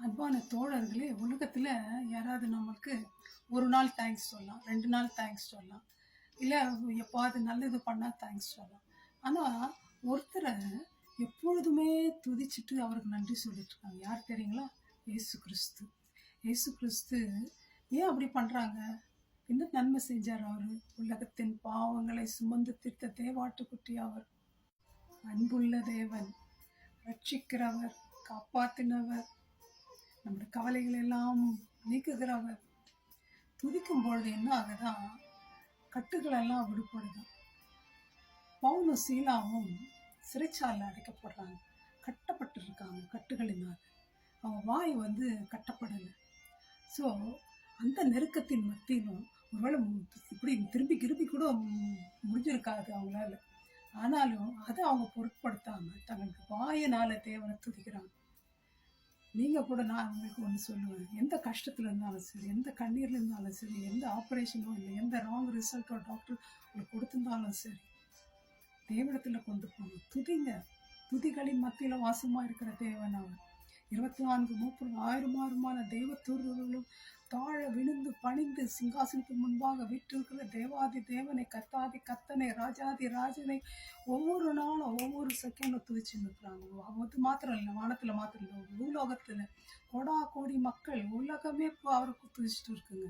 அன்பான தோழர்களே, உலகத்துல யாராவது நமக்கு ஒரு நாள் தேங்க்ஸ் சொல்லலாம், 2 நாள் தேங்க்ஸ் சொல்லலாம். இல்ல எப்பாவது நல்லது பண்ணா தேங்க்ஸ் சொல்லலாம். ஆனா, ஒருத்தர எப்பொழுதுமே துதிச்சுட்டு அவருக்கு நன்றி சொல்லிட்டு இருக்காங்க. யார் தெரியுங்களா? இயேசு கிறிஸ்து. இயேசு கிறிஸ்து ஏன் அப்படி பண்றாங்க? என்ன நன்மை செஞ்சார் அவரு? உலகத்தின் பாவங்களை சுமந்து தீர்த்த தேவாட்டுக்குட்டி அவர். அன்புள்ள தேவன், ரட்சிக்கிறவர், காப்பாத்தினவர், நம்முடைய கவலைகள் எல்லாம் நீக்குகிறவர். துதிக்கும் பொழுது என்ன ஆகுதா? கட்டுகள் எல்லாம் விடுபடுது. பவுலும் சீலாவும் சிறைச்சாலையில் அடைக்கப்படுறாங்க. கட்டப்பட்டு இருக்காங்க கட்டுகளினால். அவங்க வாய் கட்டப்படலை. ஸோ அந்த நெருக்கத்தின் மத்தியிலும் ஒருவேளை இப்படி திரும்பி கிருப்பி கூட முடிஞ்சிருக்காது அவங்களால. ஆனாலும் அதை அவங்க பொருட்படுத்தாம தங்களுக்கு வாயினால தேவனை துதிக்கிறாங்க. நீங்க கூட நான் உங்களுக்கு ஒன்று சொல்லுவேன். எந்த கஷ்டத்துல இருந்தாலும் சரி, எந்த கண்ணீர்ல இருந்தாலும் சரி, எந்த ஆப்ரேஷனோ இல்லை எந்த ராங் ரிசல்ட்டோ டாக்டர் உங்களுக்கு கொடுத்திருந்தாலும் சரி, தேவனத்துல கொண்டு போகணும். துதிங்க. துதிகளின் மத்தியில வாசமா இருக்கிற தேவன் அவர். 24 மூப்பரும் 1000 தெய்வ தூதர்களும் தாழ விழுந்து பணிந்து சிங்காசனத்துக்கு முன்பாக வீற்றிருக்கிற தேவாதி தேவனை, கத்தாதி கத்தனை, ராஜாதி ராஜனை ஒவ்வொரு நாளும் ஒவ்வொரு செகண்டும் துதிச்சு நிற்கிறாங்க. அது மாத்திரம் இல்லை, வானத்துல மாத்திரம் இல்லை, பூலோகத்துல கோடா கோடி மக்கள் உலகமே இப்போ அவருக்கு துதிச்சுட்டு இருக்குங்க.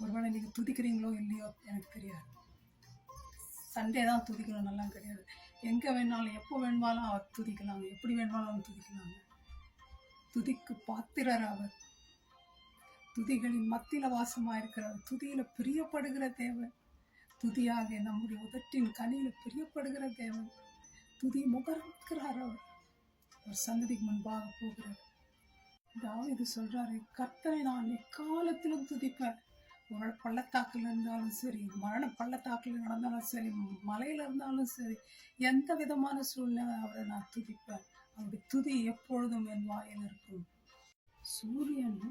ஒருவேளை நீங்க துதிக்கிறீங்களோ இல்லையோ எனக்கு தெரியாது. சண்டே தான் துதிக்கணும் நல்லா கிடையாது. எங்க வேணாலும் எப்போ வேணுமாலும் அவர் துதிக்கலாங்க, எப்படி வேணுமாலும் துதிக்கலாங்க. துதிக்கு பாத்திரர் அவர். துதிகளின் மத்தியில வாசமா இருக்கிறவர். துதியில பிரியப்படுகிற தேவன். துதியாக நம்முடைய உதட்டின் கனியில பிரியப்படுகிற தேவன். துதி முகர்க்கிறார் அவர். ஒரு சந்ததிக்கு முன்பாக போகிறார். தாவீது சொல்றாரு, கர்த்தரை நான் எக்காலத்திலும் துதிப்பேன். ஒரு பள்ளத்தாக்குல இருந்தாலும் சரி, மரண பள்ளத்தாக்குல நடந்தாலும் சரி, மலையில இருந்தாலும் சரி, எந்த விதமான சூழ்நிலை அவரை நான் துதிப்பேன். அவருடைய துதி எப்பொழுதும் என் வாயில் இருக்கும். சூரியன்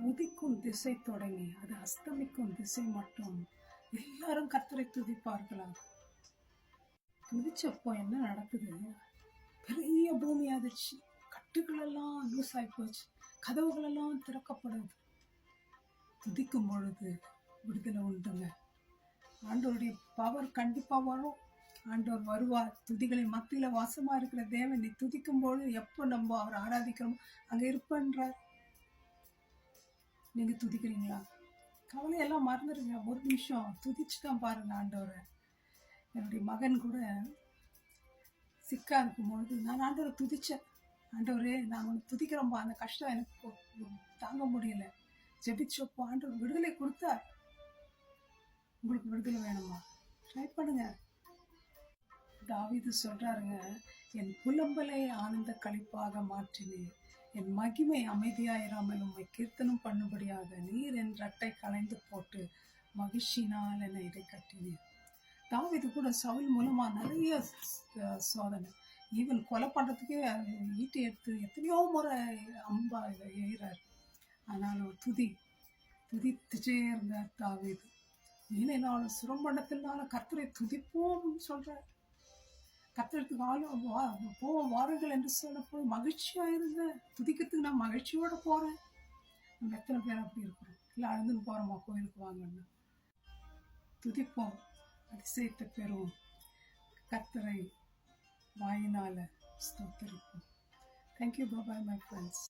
உதிக்கும் திசை தொடங்கி அது அஸ்தமிக்கும் திசை மட்டும் எல்லாரும் கர்த்தரை துதிப்பார்களா? துதிச்சப்போ என்ன நடக்குது? பெரிய பூமி அதிர்ச்சி, கட்டுகள் எல்லாம் லூஸ் ஆகி போச்சு, கதவுகள் எல்லாம் திறக்கப்படுது. துதிக்கும் பொழுது விடுதலை உண்டுங்க. ஆண்டவருடைய பவர் கண்டிப்பா வரும். ஆண்டவர் வருவார். துதிகளின் மத்தியில வாசமா இருக்கிற தேவன் நீ துதிக்கும் பொழுது எப்போ நம்ம அவர் ஆராதிக்கிறோமோ அங்க இருப்பன்றார். நீங்க துதிக்கிறீங்களா? கவலையெல்லாம் மறந்துடுங்க. ஒரு நிமிஷம் துதிச்சு தான் பாருங்க ஆண்டவரை. என்னுடைய மகன் கூட சிக்கா இருக்கும்பொழுது நான் ஆண்டவரை துதிச்சேன். ஆண்டவரே நான் உனக்கு துதிக்கிறோம்பா, அந்த கஷ்டம் எனக்கு தாங்க முடியல. ஜெபிச்சப்போ ஆண்டவர் விடுதலை கொடுத்தார். உங்களுக்கு விடுதலை வேணுமா? ட்ரை பண்ணுங்க. தாவீது சொல்றாருங்க, என் புலம்பலை ஆனந்த களிப்பாக மாற்றினீர், என் மகிமை அமைதியாயிராமல் உம்மை கீர்த்தனம் பண்ணும்படியாக நீர் என் ரட்டை களைந்து போட்டு மகிழ்ச்சினால் என்னை இதை கட்டினீர். தாவீது கூட சவுல் மூலமா நிறைய சோதனை, ஈவன் கொலை பண்றதுக்கே ஈட்டி எடுத்து எத்தனையோ முறை அம்பா எய்கிறார். ஆனாலும் துதித்துட்டே இருந்தார் தாவீது. வீணைனாலும் சுரம்பண்டத்தினாலும் கர்த்தரை துதிப்போம் சொல்றார். கர்த்தருக்கு போவோம் வாருங்கள் என்று சொன்னப்போ மகிழ்ச்சியா இருங்க. துதிக்கிறதுக்கு நான் மகிழ்ச்சியோட போறேன். நம்ம எத்தனை பேர் அப்படி இருக்கிறோம்? இல்லை அழுதுன்னு போறோமா கோயிலுக்கு வாங்கன்னு? துதிப்போம், அதிசயத்தை பெறுவோம், கர்த்தரை வாயினால ஸ்தோத்திரிப்போம். தேங்க்யூ. Bye my friends.